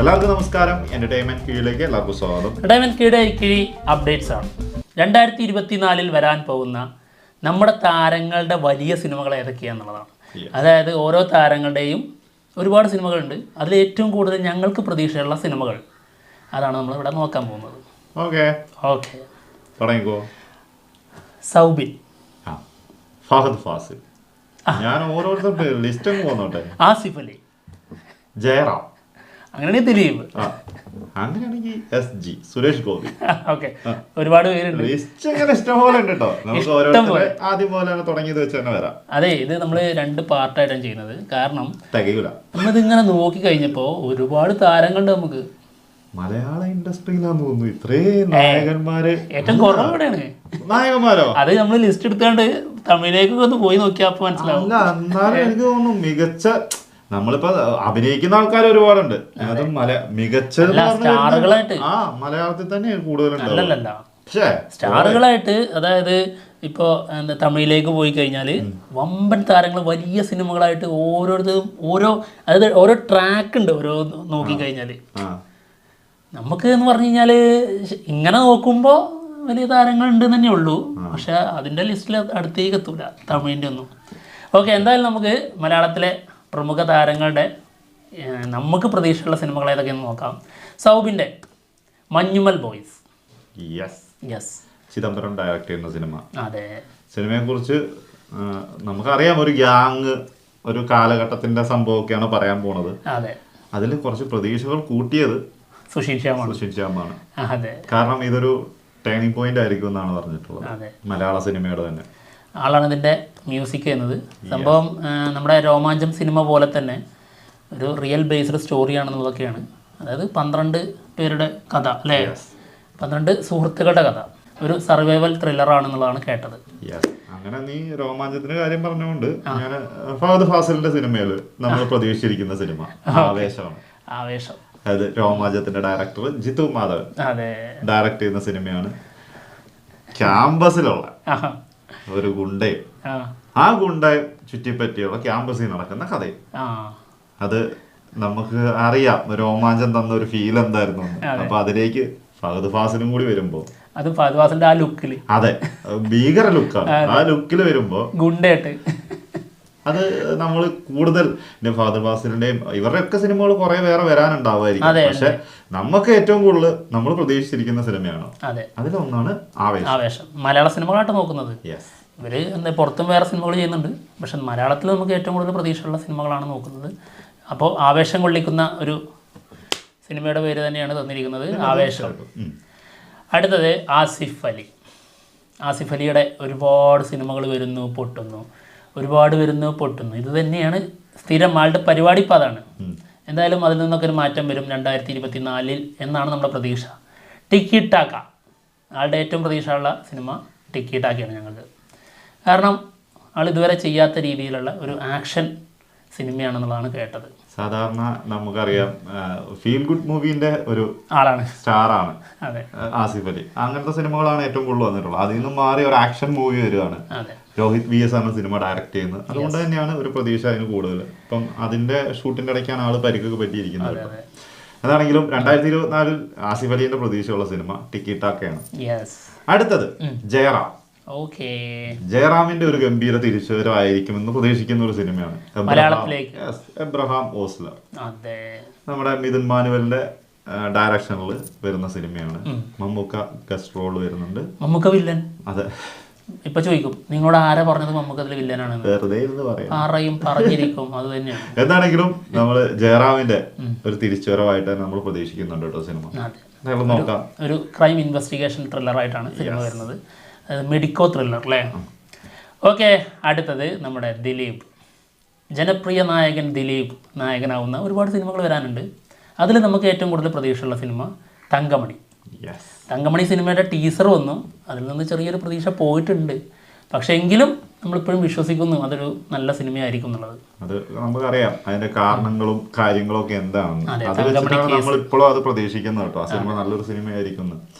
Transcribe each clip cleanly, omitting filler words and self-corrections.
എല്ലാവർക്കും നമസ്കാരം. എന്റർടൈൻമെന്റ് കീഴിലേക്ക് എല്ലാവർക്കും സ്വാഗതം. എന്റർടൈൻമെന്റ് കീഴ് കിഴി അപ്ഡേറ്റ്സ് ആണ്. 2024 വരാൻ പോകുന്ന നമ്മുടെ താരങ്ങളുടെ വലിയ സിനിമകൾ ഏതൊക്കെയാണെന്നുള്ളതാണ്. അതായത് ഓരോ താരങ്ങളുടെയും ഒരുപാട് സിനിമകളുണ്ട്. അതിൽ ഏറ്റവും കൂടുതൽ ഞങ്ങൾക്ക് പ്രതീക്ഷയുള്ള സിനിമകൾ അതാണ് നമ്മളിവിടെ നോക്കാൻ പോകുന്നത്. ഓക്കെ തുടങ്ങിക്കോ. സൗബിൻ, ഫഹദ് ഫാസിൽ, ഞാൻ ഓരോരുത്തരുടെ ലിസ്റ്റ് അങ്ങ് പോന്നോട്ടെ. ആസിഫ് അലി, ജയറാം, അങ്ങനെയാണെങ്കിൽ ദിലീപ്, അങ്ങനെയാണെങ്കിൽ SG, സുരേഷ് ഗോപി. ഓക്കെ, ഒരുപാട് പേരുണ്ട്. ലിസ്റ്റ് അങ്ങനെ ഇഷ്ടംപോലെ ഉണ്ട് കേട്ടോ. നമുക്ക് ഓരോരുത്തരെ ആദ്യം പോലെ തുടങ്ങിയത് വെച്ച് തന്നെ വരാം. അതെ, ഇത് നമ്മൾ 2 പാർട്ടായിട്ടാണ് ചെയ്യുന്നത്. കാരണം തികയൂല. നമ്മളിതിങ്ങനെ നോക്കി കഴിഞ്ഞപ്പോൾ ഒരുപാട് താരങ്ങളുണ്ട് നമുക്ക്. മലയാള ഇൻഡസ്ട്രിയിലാന്ന് തോന്നുന്നു ഇത്രയും നായകന്മാര്. ഏറ്റവും കുറവാണ് നായകന്മാരോ? അത് നമ്മൾ ലിസ്റ്റ് എടുത്താണ്ട് തമിഴിലേക്കൊക്കെ ഒന്ന് പോയി നോക്കിയാൽ അപ്പൊ മനസ്സിലാവും. എന്നാലും എനിക്ക് തോന്നുന്നു മികച്ച, നമ്മളിപ്പോ അഭിനയിക്കുന്ന ആൾക്കാർ ഒരുപാടുണ്ട്. അതും മികച്ച സ്റ്റാറുകളായിട്ട് മലയാളത്തിൽ തന്നെ കൂടുതലുണ്ട്. അല്ലല്ല, സ്റ്റാറുകളായിട്ട്. അതായത് ഇപ്പോ എന്താ തമിഴിലേക്ക് പോയി കഴിഞ്ഞാല് വമ്പൻ താരങ്ങൾ വലിയ സിനിമകളായിട്ട് ഓരോരുത്തരും അതായത് ഓരോ ട്രാക്ക് ഉണ്ട്. ഓരോ നോക്കിക്കഴിഞ്ഞാല് നമുക്ക് എന്ന് പറഞ്ഞു കഴിഞ്ഞാല് ഇങ്ങനെ നോക്കുമ്പോ വലിയ താരങ്ങൾ ഉണ്ട് തന്നെ ഉള്ളൂ. പക്ഷെ അതിന്റെ ലിസ്റ്റിൽ അടുത്തേക്ക് എത്തൂല തമിഴിന്റെ ഒന്നും. ഓക്കെ, എന്തായാലും നമുക്ക് മലയാളത്തിലെ പ്രമുഖ താരങ്ങളുടെ നമുക്ക് പ്രതീക്ഷയുള്ള സിനിമകൾ ഏതൊക്കെയെന്ന് നോക്കാം. സൗബിൻ്റെ Manjummel boys. Yes, Chidambaram direct ചെയ്യുന്ന സിനിമ. അതെ, സിനിമയെ കുറിച്ച് നമുക്കറിയാം. ഒരു ഗ്യാങ്, ഒരു കാലഘട്ടത്തിന്റെ സംഭവമൊക്കെയാണ് പറയാൻ പോണത്. അതെ, അതിൽ കുറച്ച് പ്രതീക്ഷകൾ കൂട്ടിയത് സുശീൽ ശ്യാമാണ്. അതെ, കാരണം ഇതൊരു ടേണിംഗ് പോയിന്റ് ആയിരിക്കും എന്നാണ് പറഞ്ഞിട്ടുള്ളത്. മലയാള സിനിമയുടെ തന്നെ ആളാണ് ഇതിൻ്റെ മ്യൂസിക് ചെയ്യുന്നത്. സംഭവം നമ്മുടെ രോമാഞ്ചം സിനിമ പോലെ തന്നെ ഒരു റിയൽ ബേസ്ഡ് സ്റ്റോറിയാണെന്നുള്ളതൊക്കെയാണ്. അതായത് 12 പേരുടെ കഥ അല്ലേ, 12 സുഹൃത്തുക്കളുടെ കഥ. ഒരു സർവൈവൽ ത്രില്ലറാണെന്നുള്ളതാണ് കേട്ടത്. അങ്ങനെ നീ രോമാഞ്ചത്തിന്റെ കാര്യം പറഞ്ഞുകൊണ്ട് ഞാൻ ഫഹദ് ഫാസിലിന്റെ സിനിമയില് നമ്മൾ പ്രതീക്ഷിച്ചിരിക്കുന്ന സിനിമ ആവേശമാണ്. ആവേശം, അതായത് രോമാഞ്ചത്തിന്റെ ഡയറക്ടർ ജിത്തു മാധവൻ ഡയറക്ട് ചെയ്യുന്ന സിനിമയാണ്. ക്യാമ്പസിലുള്ള ഒരു ഗുണ്ടയും ആ ഗുണ്ടയെ ചുറ്റിപ്പറ്റിയുള്ള ക്യാമ്പസിൽ നടക്കുന്ന കഥയും. അത് നമുക്ക് അറിയാം രോമാഞ്ചം തന്ന ഒരു ഫീൽ എന്തായിരുന്നു. അപ്പൊ അതിലേക്ക് ഫഹദ് ഫാസിലും കൂടി വരുമ്പോ അത് ഫഹദ് ഫാസിലിന്റെ ആ ലുക്കില്, അതെ, ഭീകര ലുക്കാണ്. ആ ലുക്കിൽ വരുമ്പോ ഗുണ്ടയായിട്ട് അത് നമ്മൾ കൂടുതൽ ഫഹദ് ഫാസിലിന്റെയും ഇവരുടെയൊക്കെ സിനിമകൾ കുറെ വേറെ വരാനുണ്ടാവുമായിരിക്കും. പക്ഷെ നമുക്ക് ഏറ്റവും കൂടുതൽ നമ്മൾ പ്രതീക്ഷിച്ചിരിക്കുന്ന സിനിമയാണ്. അതിലൊന്നാണ് ആവേശം. മലയാള സിനിമകളായിട്ട് നോക്കുന്നത്. ഇവര് പുറത്തും വേറെ സിനിമകൾ ചെയ്യുന്നുണ്ട്. പക്ഷെ മലയാളത്തിൽ നമുക്ക് ഏറ്റവും കൂടുതൽ പ്രതീക്ഷയുള്ള സിനിമകളാണ് നോക്കുന്നത്. അപ്പോൾ ആവേശം കൊള്ളിക്കുന്ന ഒരു സിനിമയുടെ പേര് തന്നെയാണ് തന്നിരിക്കുന്നത്, ആവേശം. അടുത്തത് ആസിഫ് അലി. ആസിഫ് അലിയുടെ ഒരുപാട് സിനിമകൾ വരുന്നു, പൊട്ടുന്നു, ഒരുപാട് വരുന്നു, പൊട്ടുന്നു. ഇത് തന്നെയാണ് സ്ഥിരം ആളുടെ പരിപാടി. ഇപ്പം അതാണ്. എന്തായാലും അതിൽ നിന്നൊക്കെ ഒരു മാറ്റം വരും 2024 എന്നാണ് നമ്മുടെ പ്രതീക്ഷ. ടിക്കി ടാക്ക, ആളുടെ ഏറ്റവും പ്രതീക്ഷയുള്ള സിനിമ ടിക്കി ടാക്കയാണ് ഞങ്ങൾക്ക്. കാരണം ആൾ ഇതുവരെ ചെയ്യാത്ത രീതിയിലുള്ള ഒരു ആക്ഷൻ സിനിമയാണെന്നുള്ളതാണ് കേട്ടത്. സാധാരണ നമുക്കറിയാം ഫീൽ ഗുഡ് മൂവിന്റെ ഒരു ആളാണ്, സ്റ്റാറാണ് ആസിഫ് അലി. അങ്ങനത്തെ സിനിമകളാണ് ഏറ്റവും കൂടുതൽ വന്നിട്ടുള്ളത്. അതിൽ നിന്നും മാറി ഒരു ആക്ഷൻ മൂവി വരികയാണ്. രോഹിത് VS ആണ് സിനിമ ഡയറക്ട് ചെയ്യുന്നത്. അതുകൊണ്ട് തന്നെയാണ് ഒരു പ്രതീക്ഷ അതിന് കൂടുതൽ. ഇപ്പം അതിന്റെ ഷൂട്ടിന്റെ ഇടയ്ക്കാണ് ആള് പരിക്കൊക്കെ പറ്റിയിരിക്കുന്നത്. അതാണെങ്കിലും 2024 ആസിഫ് അലിന്റെ പ്രതീക്ഷയുള്ള സിനിമ ടിക്കി ടാക്കയാണ്. അടുത്തത് ജയറാം. ജയറാമിന്റെ ഒരു ഗംഭീര തിരിച്ചുവരവായിരിക്കുമെന്ന് പ്രതീക്ഷിക്കുന്ന ഒരു സിനിമയാണ് എബ്രഹാം ഓസ്ലർ. നമ്മുടെ മിഥുൻ മാനുവലിന്റെ ഡയറക്ഷനിൽ വരുന്ന സിനിമയാണ്. മമ്മൂക്ക ഗസ്റ്റ് റോൾ വരുന്നുണ്ട്. മമ്മൂക്ക വില്ലൻ. അതെ, ഇപ്പൊ ചോദിക്കും നിങ്ങളോട് ആരാ പറഞ്ഞത് മമ്മൂക്ക അതിൽ വില്ലനാണ്? വെറുതെ പറഞ്ഞിരിക്കും. അത് തന്നെയാണ്. എന്താണെങ്കിലും നമ്മള് ജയറാമിന്റെ ഒരു തിരിച്ചുവരവായിട്ട് നമ്മൾ പ്രതീക്ഷിക്കുന്നുണ്ട് കേട്ടോ സിനിമ. നോക്കാം. ഒരു ക്രൈം ഇൻവെസ്റ്റിഗേഷൻ ത്രില്ലറായിട്ടാണ് സിനിമ വരുന്നത്. മെഡിക്കോ ത്രില്ലർ അല്ലേ. ഓക്കെ, അടുത്തത് നമ്മുടെ ദിലീപ്. ജനപ്രിയ നായകൻ ദിലീപ് നായകനാവുന്ന ഒരുപാട് സിനിമകൾ വരാനുണ്ട്. അതിൽ നമുക്ക് ഏറ്റവും കൂടുതൽ പ്രതീക്ഷയുള്ള സിനിമ തങ്കമണി. തങ്കമണി സിനിമയുടെ ടീസർ വന്നു. അതിൽ നിന്ന് ചെറിയൊരു പ്രതീക്ഷ പോയിട്ടുണ്ട്. പക്ഷെ എങ്കിലും നമ്മളിപ്പോഴും വിശ്വസിക്കുന്നു അതൊരു നല്ല സിനിമയായിരിക്കും എന്നുള്ളത്. അത് നമുക്കറിയാം അതിന്റെ കാരണങ്ങളും കാര്യങ്ങളും ഒക്കെ എന്താണെന്ന്. അത് വെച്ചിട്ടാണ് നമ്മളിപ്പോഴും അത് പ്രതീക്ഷിക്കുന്നത് കേട്ടോ. ആ സിനിമ നല്ലൊരു സിനിമയായിരിക്കും.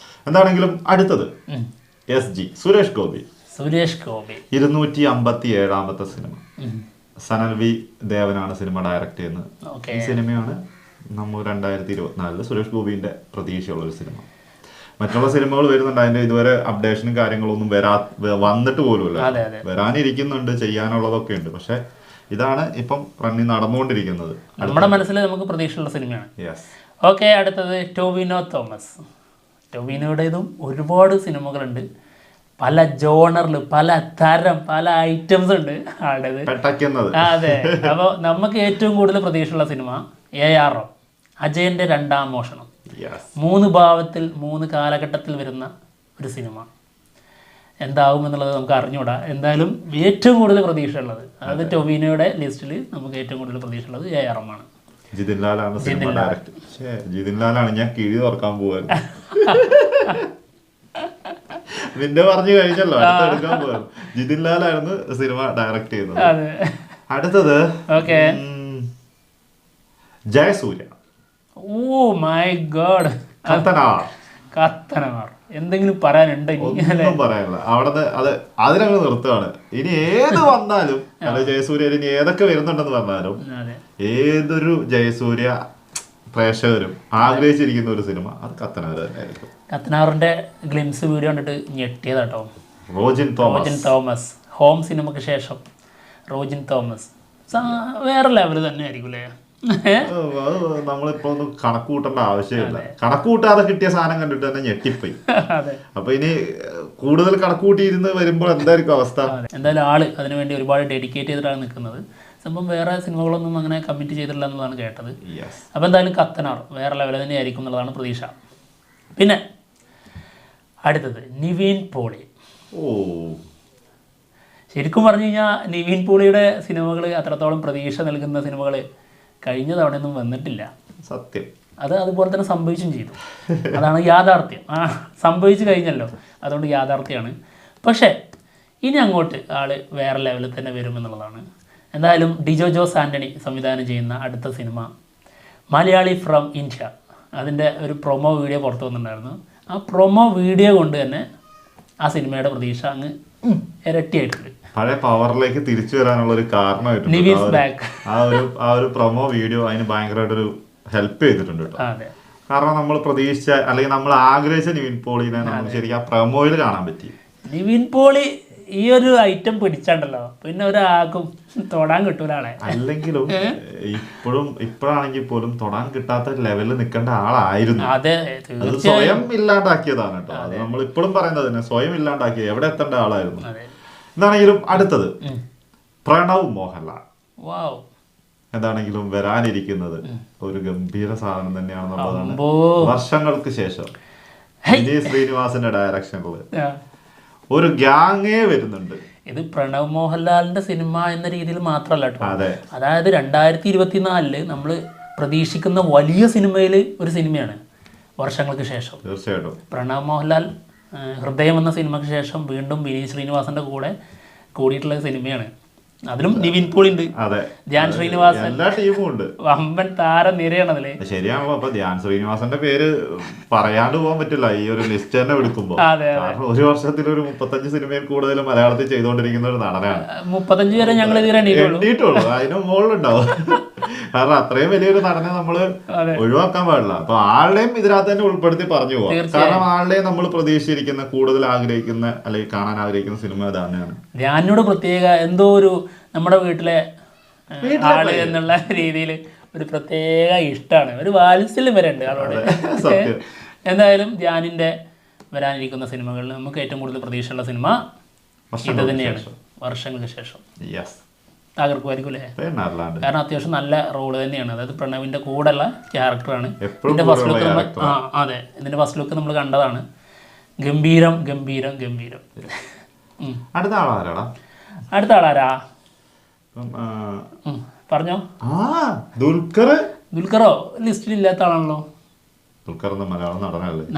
എന്താണെങ്കിലും അടുത്തത് SG, സുരേഷ് ഗോപി. 257ാമത്തെ സിനിമ. സനൽ V ദേവനാണ് സിനിമ ഡയറക്ട് ചെയ്യുന്നത്. ഈ സിനിമയാണ് നമ്മൾ 2024 സുരേഷ് ഗോപിന്റെ പ്രതീക്ഷയുള്ള ഒരു സിനിമ. മറ്റുള്ള സിനിമകൾ വരുന്നുണ്ട്, അതിന്റെ ഇതുവരെ അപ്ഡേഷനും കാര്യങ്ങളൊന്നും വന്നിട്ട് പോലുമില്ല. വരാനിരിക്കുന്നുണ്ട്, ചെയ്യാനുള്ളതൊക്കെ ഉണ്ട്. പക്ഷെ ഇതാണ് ഇപ്പം റണ്ണിങ് നടന്നുകൊണ്ടിരിക്കുന്നത്. നമ്മുടെ മനസ്സിൽ നമുക്ക് പ്രതീക്ഷയുള്ള സിനിമയാണ്. ഓക്കെ, അടുത്തത് ടൊവിനോ തോമസ്. ടൊവിനോയുടേതും ഒരുപാട് സിനിമകളുണ്ട്, പല ജോണറിൽ, പല തരം, പല ഐറ്റംസ് ഉണ്ട് ആളുടേത്. അതെ. അപ്പോൾ നമുക്ക് ഏറ്റവും കൂടുതൽ പ്രതീക്ഷയുള്ള സിനിമ ARO, അജയന്റെ രണ്ടാം മോഷണം. 3 ഭാവത്തിൽ 3 കാലഘട്ടത്തിൽ വരുന്ന ഒരു സിനിമ. എന്താവുമെന്നുള്ളത് നമുക്ക് അറിഞ്ഞൂടാ. എന്തായാലും ഏറ്റവും കൂടുതൽ പ്രതീക്ഷ ഉള്ളത്, അതായത് ടൊവിനോയുടെ ലിസ്റ്റിൽ നമുക്ക് ഏറ്റവും കൂടുതൽ പ്രതീക്ഷ ഉള്ളത് ARO ആണ്. ജിതിൻ ലാലാണ്. ഞാൻ കിഴി തുറക്കാൻ പോവായിരുന്നു. നിന്റെ പറഞ്ഞു കഴിഞ്ഞല്ലോ, അടുത്തെടുക്കാൻ പോവായിരുന്നു. ജിതിൻ ലാലായിരുന്നു സിനിമ ഡയറക്ട് ചെയ്യുന്നത്. അടുത്തത് ജയസൂര്യ. ഓ മൈ ഗോഡ്, കത്തനാർ. എന്തെങ്കിലും പറയാനുണ്ടെങ്കിൽ ഒന്നും പറയാനില്ല. അവിടെ അതിനങ്ങ് നിർത്തുകയാണ്. ഇനി ഏത് വന്നാലും അല്ല, ജയസൂര്യ ഇനി ഏതൊക്കെ വരുന്നുണ്ടെന്ന് പറഞ്ഞാലും ഏതൊരു ജയസൂര്യ പ്രേക്ഷകരും ആഗ്രഹിച്ചിരിക്കുന്ന ഒരു സിനിമ അത് കത്തനാർ തന്നെയായിരിക്കും. കത്തനാറിന്റെ ഗ്ലിംസ് വീഡിയോ കണ്ടിട്ട് ഞെട്ടിയതാട്ടോ. റോജിൻ തോമസ് ഹോം സിനിമക്ക് ശേഷം റോജിൻ തോമസ് വേറെ ലെവൽ തന്നെ ആയിരിക്കും അല്ലേ? നമ്മളിപ്പോ ഒന്നും കണക്ക് കൂട്ടേണ്ട ആവശ്യമില്ല. കണക്ക് കൂട്ടാതെ കിട്ടിയ സാധനം കണ്ടിട്ട് തന്നെ ഞെട്ടിപ്പോയി. അപ്പൊ ഇനി കൂടുതൽ കണക്ക് കൂട്ടിയിരുന്ന് വരുമ്പോൾ എന്തായിരിക്കും അവസ്ഥ? എന്തായാലും ആള് അതിനുവേണ്ടി ഒരുപാട് ഡെഡിക്കേറ്റ് ചെയ്തിട്ടാണ് നിൽക്കുന്നത്. സംഭവം വേറെ സിനിമകളൊന്നും അങ്ങനെ കമ്മിറ്റ് ചെയ്തിട്ടില്ല എന്നുള്ളതാണ് കേട്ടത്. അപ്പൊ എന്തായാലും കത്തനാർ വേറെ ലെവൽ തന്നെയായിരിക്കും എന്നുള്ളതാണ് പ്രതീക്ഷ. പിന്നെ അടുത്തത് നിവിൻ പോളി. ശരിക്കും പറഞ്ഞു കഴിഞ്ഞാൽ നിവിൻ പോളിയുടെ സിനിമകൾ അത്രത്തോളം പ്രതീക്ഷ നൽകുന്ന സിനിമകൾ കഴിഞ്ഞ തവണയൊന്നും വന്നിട്ടില്ല. സത്യം. അത് അതുപോലെ തന്നെ സംഭവിച്ചും ചെയ്തു. അതാണ് യാഥാർത്ഥ്യം. സംഭവിച്ചു കഴിഞ്ഞല്ലോ, അതുകൊണ്ട് യാഥാർത്ഥ്യമാണ്. പക്ഷേ ഇനി അങ്ങോട്ട് ആള് വേറെ ലെവലിൽ തന്നെ വരുമെന്നുള്ളതാണ്. എന്തായാലും ഡിജോ ജോസ് ആൻ്റണി സംവിധാനം ചെയ്യുന്ന അടുത്ത സിനിമ മലയാളി ഫ്രം ഇന്ത്യ. അതിൻ്റെ ഒരു പ്രൊമോ വീഡിയോ പുറത്തു വന്നിട്ടുണ്ടായിരുന്നു. ആ പ്രൊമോ വീഡിയോ കൊണ്ട് തന്നെ ആ സിനിമയുടെ പ്രതീക്ഷ അങ്ങ് ഇരട്ടിയായിട്ടുണ്ട്. പഴയ പവറിലേക്ക് തിരിച്ചു വരാനുള്ള ഒരു കാരണമായിട്ടുണ്ട്. ആ ഒരു പ്രൊമോ വീഡിയോ അതിന് ഭയങ്കരമായിട്ടൊരു ഹെൽപ്പ് ചെയ്തിട്ടുണ്ട് കേട്ടോ. കാരണം നമ്മൾ പ്രതീക്ഷിച്ച അല്ലെങ്കിൽ നമ്മൾ ആഗ്രഹിച്ച നിവിൻ പോളിനെ നമുക്ക് ശരിക്കും ആ പ്രൊമോയിൽ കാണാൻ പറ്റി. നിവിൻ പോളി ഈ ഒരു ഐറ്റം പിടിച്ചാണ്ടല്ലോ പിന്നെ ഒരാൾക്കും തൊടാൻ കിട്ടൂല ആളെ. അല്ലെങ്കിലും ഇപ്പോഴാണെങ്കിൽ പോലും തൊടാൻ കിട്ടാത്ത ലെവലിൽ നിൽക്കേണ്ട ആളായിരുന്നു. അത് സ്വയം ഇല്ലാണ്ടാക്കിയതാണ് കേട്ടോ. അത് നമ്മൾ ഇപ്പോഴും പറയുന്നത് തന്നെ, സ്വയം ഇല്ലാണ്ടാക്കിയത് എവിടെ എത്തേണ്ട ആളായിരുന്നു. എന്താണെങ്കിലും അടുത്തത് പ്രണവ് മോഹൻലാൽ. എന്താണെങ്കിലും വരാനിരിക്കുന്നത് ഒരു ഗംഭീര സാധനം തന്നെയാണെന്നുള്ളതാണ്. വർഷങ്ങൾക്ക് ശേഷം വിനീത് ശ്രീനിവാസന്റെ ഡയറക്ഷനിൽ ഒരു ഗ്യാങ്ങേ വരുന്നുണ്ട്. ഇത് പ്രണവ് മോഹൻലാലിന്റെ സിനിമ എന്ന രീതിയിൽ മാത്രമല്ല കേട്ടോ. അതായത് 2024 നമ്മൾ പ്രതീക്ഷിക്കുന്ന വലിയ സിനിമയിൽ ഒരു സിനിമയാണ് വർഷങ്ങൾക്ക് ശേഷം. തീർച്ചയായിട്ടും പ്രണവ് മോഹൻലാൽ ഹൃദയം എന്ന സിനിമയ്ക്ക് ശേഷം വീണ്ടും വിനീത് ശ്രീനിവാസന്റെ കൂടെ കൂടിയിട്ടുള്ള സിനിമയാണ്. അതിലും നിവിൻ പോളി ഉണ്ട്, ധ്യാൻ ശ്രീനിവാസൻ, എല്ലാ ടീമും ഉണ്ട്. വമ്പൻ താരം നിരയാണ് അതില്. ശരിയാണല്ലോ. അപ്പൊ ധ്യാൻ ശ്രീനിവാസന്റെ പേര് പറയാണ്ട് പോകാൻ പറ്റില്ല ഈ ഒരു ലിസ്റ്റ് തന്നെ എടുക്കുമ്പോ. കാരണം ഒരു വർഷത്തിൽ ഒരു 35 സിനിമയിൽ കൂടുതൽ മലയാളത്തിൽ ചെയ്തുകൊണ്ടിരിക്കുന്ന ഒരു നടനാണ്. 35 വരെ ഞങ്ങൾ എണ്ണീട്ടുള്ളൂ, അതിന് മുകളിലുണ്ടാവും. കാരണം അത്രയും വലിയൊരു നടനെ നമ്മള് ഒഴിവാക്കാൻ പാടില്ല. അപ്പൊ ആളുടെയും ഇതിനകത്ത് തന്നെ ഉൾപ്പെടുത്തി പറഞ്ഞു പോവാം. കാരണം ആളുടെയും നമ്മൾ പ്രതീക്ഷിച്ചിരിക്കുന്ന, കൂടുതൽ ആഗ്രഹിക്കുന്ന അല്ലെങ്കിൽ കാണാൻ ആഗ്രഹിക്കുന്ന സിനിമ തന്നെയാണ്. ധ്യാനോട് പ്രത്യേക എന്തോ ഒരു നമ്മുടെ വീട്ടിലെ ആള് എന്നുള്ള രീതിയിൽ ഒരു പ്രത്യേക ഇഷ്ടമാണ്, ഒരു വാത്സല്യം വരെ ഉണ്ട് ആളോട്. എന്തായാലും ധ്യാനിന്റെ വരാനിരിക്കുന്ന സിനിമകളിൽ നമുക്ക് ഏറ്റവും കൂടുതൽ പ്രതീക്ഷയുള്ള സിനിമ ഇത് തന്നെയാണ്. വർഷങ്ങൾക്ക് ശേഷം തകർക്കുമായിരിക്കും അല്ലേ? കാരണം അത്യാവശ്യം നല്ല റോള് തന്നെയാണ്. അതായത് പ്രണവിന്റെ കൂടെയുള്ള ക്യാരക്ടറാണ്. ഇതിന്റെ ഫസ്റ്റ് ലുക്ക് ഇതിന്റെ ഫസ്റ്റ് ലുക്ക് നമ്മൾ കണ്ടതാണ്. ഗംഭീരം ഗംഭീരം ഗംഭീരം. അടുത്ത ആളാരാ പറഞ്ഞോ? ദുൽഖറോ ലിസ്റ്റിൽ ഇല്ലാത്ത ആളാണല്ലോ.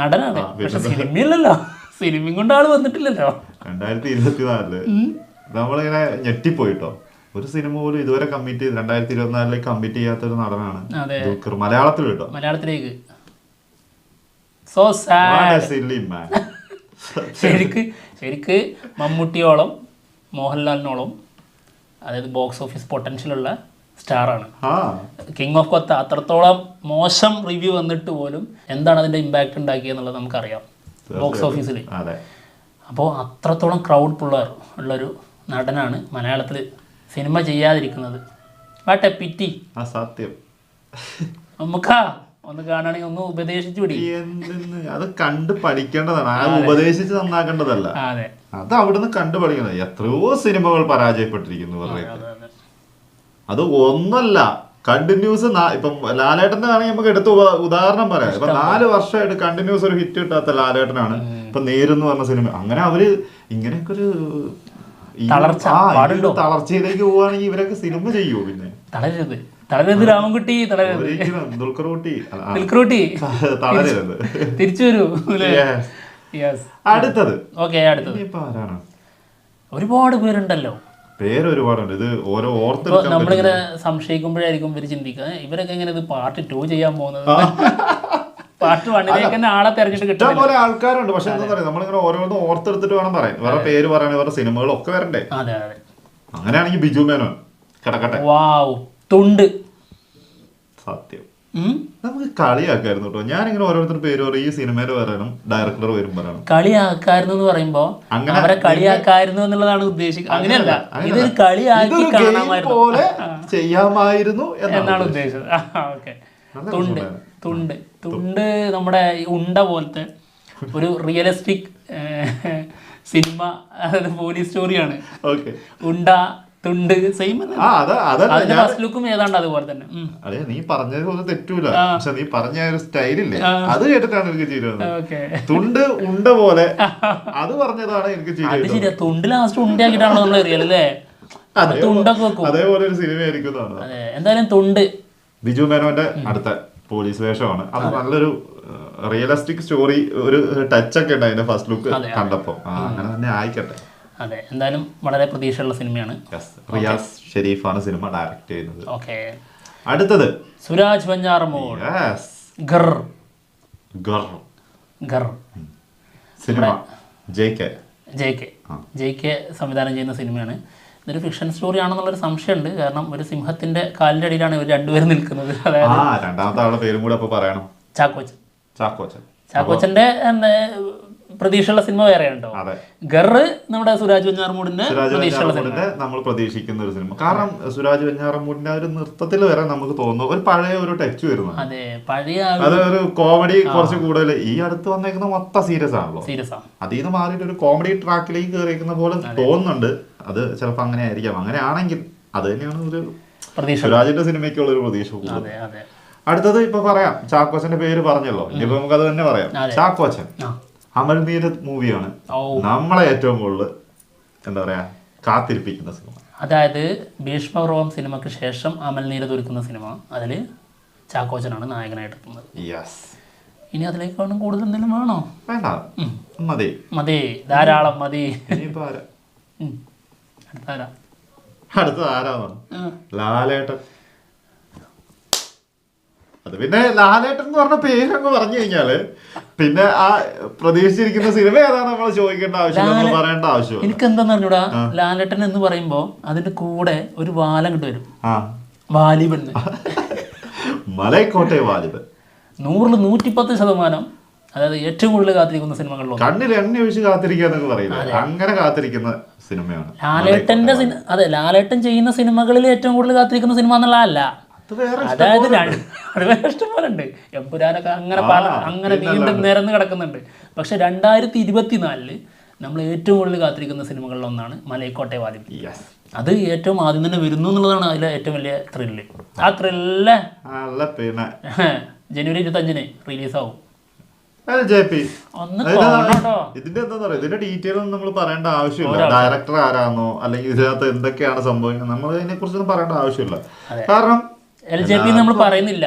നടനാണ്, പക്ഷെ സിനിമയില്ലല്ലോ. സിനിമയും കൊണ്ട് ആള് വന്നിട്ടില്ലല്ലോ. 2024 നമ്മളിങ്ങനെ ഞെട്ടിപ്പോയിട്ടോ. ഒരു സിനിമ പോലും ഇതുവരെ കമ്മിറ്റ് ചെയ്ത് 2024 കമ്മിറ്റ് ചെയ്യാത്ത ഒരു നടനാണ് ദുൽഖർ. മലയാളത്തിൽ കേട്ടോ, മലയാളത്തിലേക്ക്. So sad. ശരിക്ക് മമ്മൂട്ടിയോളം മോഹൻലാലിനോളം അതായത് ബോക്സ് ഓഫീസ് പൊട്ടൻഷ്യലുള്ള സ്റ്റാറാണ്. കിങ് ഓഫ് കൊത്ത അത്രത്തോളം മോശം റിവ്യൂ വന്നിട്ട് പോലും എന്താണ് അതിൻ്റെ ഇമ്പാക്റ്റ് ഉണ്ടാക്കിയെന്നുള്ളത് നമുക്കറിയാം ബോക്സ് ഓഫീസിൽ. അപ്പോൾ അത്രത്തോളം ക്രൗഡ് പുള്ളർ ഉള്ളൊരു നടനാണ് മലയാളത്തിൽ സിനിമ ചെയ്യാതിരിക്കുന്നത്. What a pity. സത്യം. നമുക്കാ ഒന്ന് കാണുകയാണെങ്കിൽ ഒന്ന് ഉപദേശിച്ചു പിടി. അത് കണ്ട് പഠിക്കേണ്ടതാണ്, ഉപദേശിച്ച് നന്നാക്കേണ്ടതല്ല. അത് അവിടുന്ന് കണ്ടു പഠിക്കുന്നത്. എത്രയോ സിനിമകൾ പരാജയപ്പെട്ടിരിക്കുന്നു പറയുന്നത്. അത് ഒന്നല്ല, കണ്ടിന്യൂസ്. ഇപ്പം ലാലേട്ടൻ്റെ ആണെങ്കിൽ നമുക്ക് എടുത്ത് ഉദാഹരണം പറയാം. ഇപ്പൊ 4 വർഷമായിട്ട് കണ്ടിന്യൂസ് ഒരു ഹിറ്റ് കിട്ടാത്ത ലാലേട്ടനാണ് ഇപ്പൊ നേരെന്ന് പറഞ്ഞ സിനിമ. അങ്ങനെ അവര് ഇങ്ങനെയൊക്കെ ഒരു തളർച്ചയിലേക്ക് പോവുകയാണെങ്കിൽ ഇവരൊക്കെ സിനിമ ചെയ്യുമോ? പിന്നെ തളരരുത് രാമൻകുട്ടി, തളരരുത്, തിരിച്ചു വരൂ. അടുത്തത് ഒരുപാട് പേരുണ്ടല്ലോ, പേരൊരുപാടുണ്ട്. ഇത് ഓരോ നമ്മളിങ്ങനെ സംശയിക്കുമ്പോഴായിരിക്കും ഇവര് ചിന്തിക്കുക ഇവരൊക്കെ എങ്ങനെ ഇത് പാർട്ട് 2 ചെയ്യാൻ പോകുന്നത്. പാർട്ട് 1 തന്നെ ആളെ തെരഞ്ഞെടുത്ത് കിട്ടാൻ പോലെ ആൾക്കാരുണ്ട്. പക്ഷെ എന്താ പറയുക, നമ്മളിങ്ങനെ ഓരോന്നും ഓർത്തെടുത്തിട്ട് വേണം പറയാൻ. വേറെ പേര് പറയണ വേറെ സിനിമകളൊക്കെ വരണ്ടേ. അതെ അതെ. അങ്ങനെയാണെങ്കിൽ ബിജു മേനോൻ കിടക്കട്ടെ. വാവ്, തുണ്ട്. സത്യം നമുക്ക് കളിയാക്കായിരുന്നു കേട്ടോ. ഞാനിങ്ങനെ ഓരോരുത്തർ പേര് പറയും, ഈ സിനിമയിൽ പറയണം, ഡയറക്ടർ വരും പറയണം. കളിയാക്കായിരുന്നു എന്ന് പറയുമ്പോ അവരെ കളിയാക്കായിരുന്നു എന്നുള്ളതാണ് ഉദ്ദേശിക്കുന്നത്. അങ്ങനെയല്ല, ഇതൊരു കളിയാക്കി പോലെ ചെയ്യാമായിരുന്നു എന്നാണ് ഉദ്ദേശിച്ചത്. ഓക്കെ. തുണ്ട് തുണ്ട് തുണ്ട് നമ്മുടെ ഉണ്ട പോലത്തെ ഒരു റിയലിസ്റ്റിക് സിനിമ, അതായത് പോലീസ് സ്റ്റോറിയാണ്. ഉണ്ട തുണ്ട് സെയിം. അതിന്റെ ഫസ്റ്റ് ലുക്കും ഏതാണ്ട് അതുപോലെ തന്നെ. അതെ, നീ പറഞ്ഞത് പോലെ തെറ്റൂല. പക്ഷെ നീ പറഞ്ഞ ഒരു സ്റ്റൈലില്ലേ, അത് കേട്ടിട്ടാണ് എനിക്ക് ചെയ്യുന്നത്. തുണ്ട് ഉണ്ട പോലെ അത് പറഞ്ഞതാണ് എനിക്ക് ചെയ്യുന്നത്. ശരിയാ, തുണ്ട് ലാസ്റ്റ് ഉണ്ടയാക്കിട്ടാണോ നമ്മൾ അറിയാലേ. തുണ്ടൊക്കെ വെക്കും, അതേപോലെ ഒരു സിനിമ ആയിരിക്കും. എന്തായാലും തുണ്ട് ബിജു മേനോന്റെ അടുത്ത പോലീസ് വേഷമാണ്. അത് നല്ലൊരു റിയലിസ്റ്റിക് സ്റ്റോറി, ഒരു ടച്ച് ഒക്കെ ഉണ്ട് അതിന്റെ ഫസ്റ്റ് ലുക്ക് കണ്ടപ്പോ. അങ്ങനെ തന്നെ ആയിക്കട്ടെ. അതെ, എന്തായാലും വളരെ പ്രതീക്ഷയുള്ള സിനിമയാണ്. റിയാസ് ഷെരീഫാണ് സിനിമ ഡയറക്ട് ചെയ്യുന്നത്. ഓക്കെ. അടുത്തത് സുരാജ് വെഞ്ഞാറമൂട്. സിനിമ ജെ.കെ സംവിധാനം ചെയ്യുന്ന സിനിമയാണ്. ഇതൊരു ഫിക്ഷൻ സ്റ്റോറി ആണെന്നുള്ളൊരു സംശയമുണ്ട്. കാരണം ഒരു സിംഹത്തിന്റെ കാലിന്റെ അടിയിലാണ് ഇവർ രണ്ടുപേരും നിൽക്കുന്നത്. അതായത് രണ്ടാമത്തെ ആളുടെ പേരും കൂടെ പറയണം. ചാക്കോച്ചന്റെ പ്രതീക്ഷയുള്ള സിനിമ വേറെ ഉണ്ടോ? ഗറ് നമ്മുടെ സുരാജ് വെഞ്ഞാറമൂടിന്റെ നമ്മൾ പ്രതീക്ഷിക്കുന്ന ഒരു സിനിമ. കാരണം സുരാജ് വെഞ്ഞാറമൂടിന്റെ ഒരു നൃത്തത്തിൽ വരെ നമുക്ക് തോന്നുന്നു ഒരു പഴയ ഒരു ടച്ച് വരുന്നു. അതെ, പഴയ അതൊരു കോമഡി കുറച്ച് കൂടുതൽ. ഈ അടുത്ത് വന്നേക്കുന്ന മൊത്തം സീരിയസ് ആണല്ലോ. അതിൽ നിന്ന് മാറിയിട്ട് ഒരു കോമഡി ട്രാക്കിലേക്ക് കയറിയിരിക്കുന്ന പോലെ തോന്നുന്നുണ്ട്. അത് ചിലപ്പോൾ അങ്ങനെ ആയിരിക്കാം. അങ്ങനെയാണെങ്കിൽ അത് തന്നെയാണ് ഒരു സുരാജിന്റെ സിനിമയ്ക്കുള്ള ഒരു പ്രതീക്ഷ കൂടുതൽ. അടുത്തത് ഇപ്പൊ പറയാം, ചാക്കോച്ചന്റെ പേര് പറഞ്ഞല്ലോ, ഇനിയിപ്പോ നമുക്ക് അത് തന്നെ പറയാം. ചാക്കോച്ചൻ അമൽ നീരദ് മൂവിയാണ് നമ്മളെ ഏറ്റവും കൂടുതൽ എന്താ പറയാ കാത്തിരിപ്പിക്കുന്ന സിനിമ. അതായത് ഭീഷ്മപർവം സിനിമയ്ക്ക് ശേഷം അമൽ നീരദ് ഒരുക്കുന്ന സിനിമ, അതിൽ ചാക്കോച്ചനാണ് നായകനായിട്ട് എത്തുന്നത്. ഇനി അതിലേക്ക് വേണം കൂടുതൽ എന്തെങ്കിലും വേണോ? വേണ്ട, മതി മതി, ധാരാളം മതി. അടുത്ത ആരാണ്? ലാലേട്ടൻ. അത് പിന്നെ ലാലേട്ടൻ എന്ന് പറഞ്ഞ പേരങ്ങ് പറഞ്ഞു കഴിഞ്ഞാല് പിന്നെ ആ പ്രതീക്ഷിച്ചിരിക്കുന്ന സിനിമ ഏതാണ് നമ്മൾ ചോദിക്കേണ്ട ആവശ്യം, പറയേണ്ട ആവശ്യം. എനിക്ക് എന്താന്ന് പറഞ്ഞൂടാ, ലാലേട്ടൻ എന്ന് പറയുമ്പോ അതിന്റെ കൂടെ ഒരു വാലം കിട്ടു വരും. വാലിബൻ, മലൈക്കോട്ടെ വാലിബൻ. 100-110%, അതായത് ഏറ്റവും കൂടുതൽ കാത്തിരിക്കുന്ന സിനിമകളിലോ കണ്ണിൽ എണ്ണ ഒഴിച്ച് കാത്തിരിക്കാന്നൊക്കെ പറയുന്നത്, അങ്ങനെ കാത്തിരിക്കുന്ന സിനിമയാണ് ലാലേട്ടന്റെ. അതെ, ലാലേട്ടൻ ചെയ്യുന്ന സിനിമകളിൽ ഏറ്റവും കൂടുതൽ കാത്തിരിക്കുന്ന സിനിമ എന്നുള്ളതല്ല. അതായത് അത് വേറെ ഇഷ്ടംപോലെ ഉണ്ട്. എമ്പുരാനൊക്കെ അങ്ങനെ നീണ്ടു നിരന്ന് കിടക്കുന്നുണ്ട്. പക്ഷെ 2024 നമ്മൾ ഏറ്റവും കൂടുതൽ കാത്തിരിക്കുന്ന സിനിമകളിലൊന്നാണ് മലൈക്കോട്ടെ വാലിബൻ. അത് ഏറ്റവും ആദ്യം തന്നെ വരുന്നു എന്നുള്ളതാണ് അതിലെ ഏറ്റവും വലിയ ത്രില്ല്. ആ ത്രില്ല് ജനുവരി 25 റിലീസാവും. ഇതിന്റെ എന്താ പറയാ, ഇതിന്റെ ഡീറ്റെയിൽ ഒന്നും നമ്മൾ പറയേണ്ട ആവശ്യമില്ല. ഡയറക്ടർ ആരാന്നോ അല്ലെങ്കിൽ ഇതിനകത്ത് എന്തൊക്കെയാണ് സംഭവിക്കുന്നത് നമ്മൾ ഇതിനെ കുറിച്ചൊന്നും പറയേണ്ട ആവശ്യമില്ല. കാരണം LJP നമ്മൾ പറയുന്നില്ല.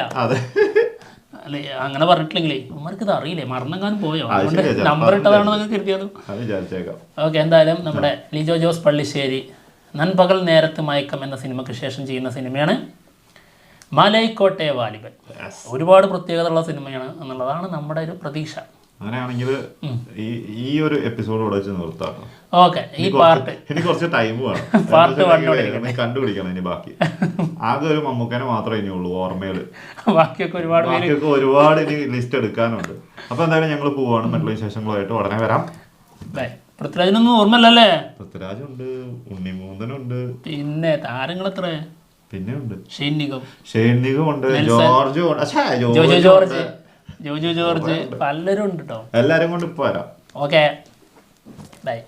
അല്ലെ, അങ്ങനെ പറഞ്ഞിട്ടില്ലെങ്കിലേ ഉമ്മർക്ക് ഇത് അറിയില്ലേ, മറന്നെങ്ങാനും പോയോ, അതുകൊണ്ട് നമ്പർ ഇട്ടതാണെന്നൊക്കെ കരുതിയാലും. ഓക്കെ, എന്തായാലും നമ്മുടെ ലിജോ ജോസ് പള്ളിശ്ശേരി നൻപകൽ നേരത്ത് മയക്കം എന്ന സിനിമയ്ക്ക് ശേഷം ചെയ്യുന്ന സിനിമയാണ് മലൈക്കോട്ടെ വാലിബൻ. ഒരുപാട് പ്രത്യേകതയുള്ള സിനിമയാണ് എന്നുള്ളതാണ് നമ്മുടെ ഒരു പ്രതീക്ഷ. അങ്ങനെയാണെങ്കിൽ ഈ ഒരു എപ്പിസോഡ് ഇവിടെ വെച്ച് നിർത്താം. ഓക്കെ, ഈ പാർട്ട് ഇനി കുറച്ച് ടൈം വേണം, കണ്ടുപിടിക്കണം ഇനി ബാക്കി. ആകെ ഒരു മമ്മൂക്കനെ മാത്രമേ ഇനിയുള്ളൂ ഓർമ്മയില്, ബാക്കിയൊക്കെ ഒരുപാട് ഇനി ലിസ്റ്റ് എടുക്കാനുണ്ട്. അപ്പൊ എന്തായാലും ഞങ്ങൾ പോവാണ്. മറ്റുള്ള വിശേഷങ്ങളുമായിട്ട് ഉടനെ വരാം. പൃഥ്വിരാജിനൊന്നും ഓർമ്മല്ലേ? പൃഥ്വിരാജുണ്ട്, ഉണ്ണിമൂന്തനുണ്ട്, പിന്നെ താരങ്ങൾ എത്ര? പിന്നെ ഉണ്ട് ഷെയ്ൻ നിഗം ഉണ്ട്, ജോർജ് ജോർജ് പലരും ഉണ്ട് കേട്ടോ. എല്ലാരും കൊണ്ട് ഇപ്പൊ വരാം. Okay, by.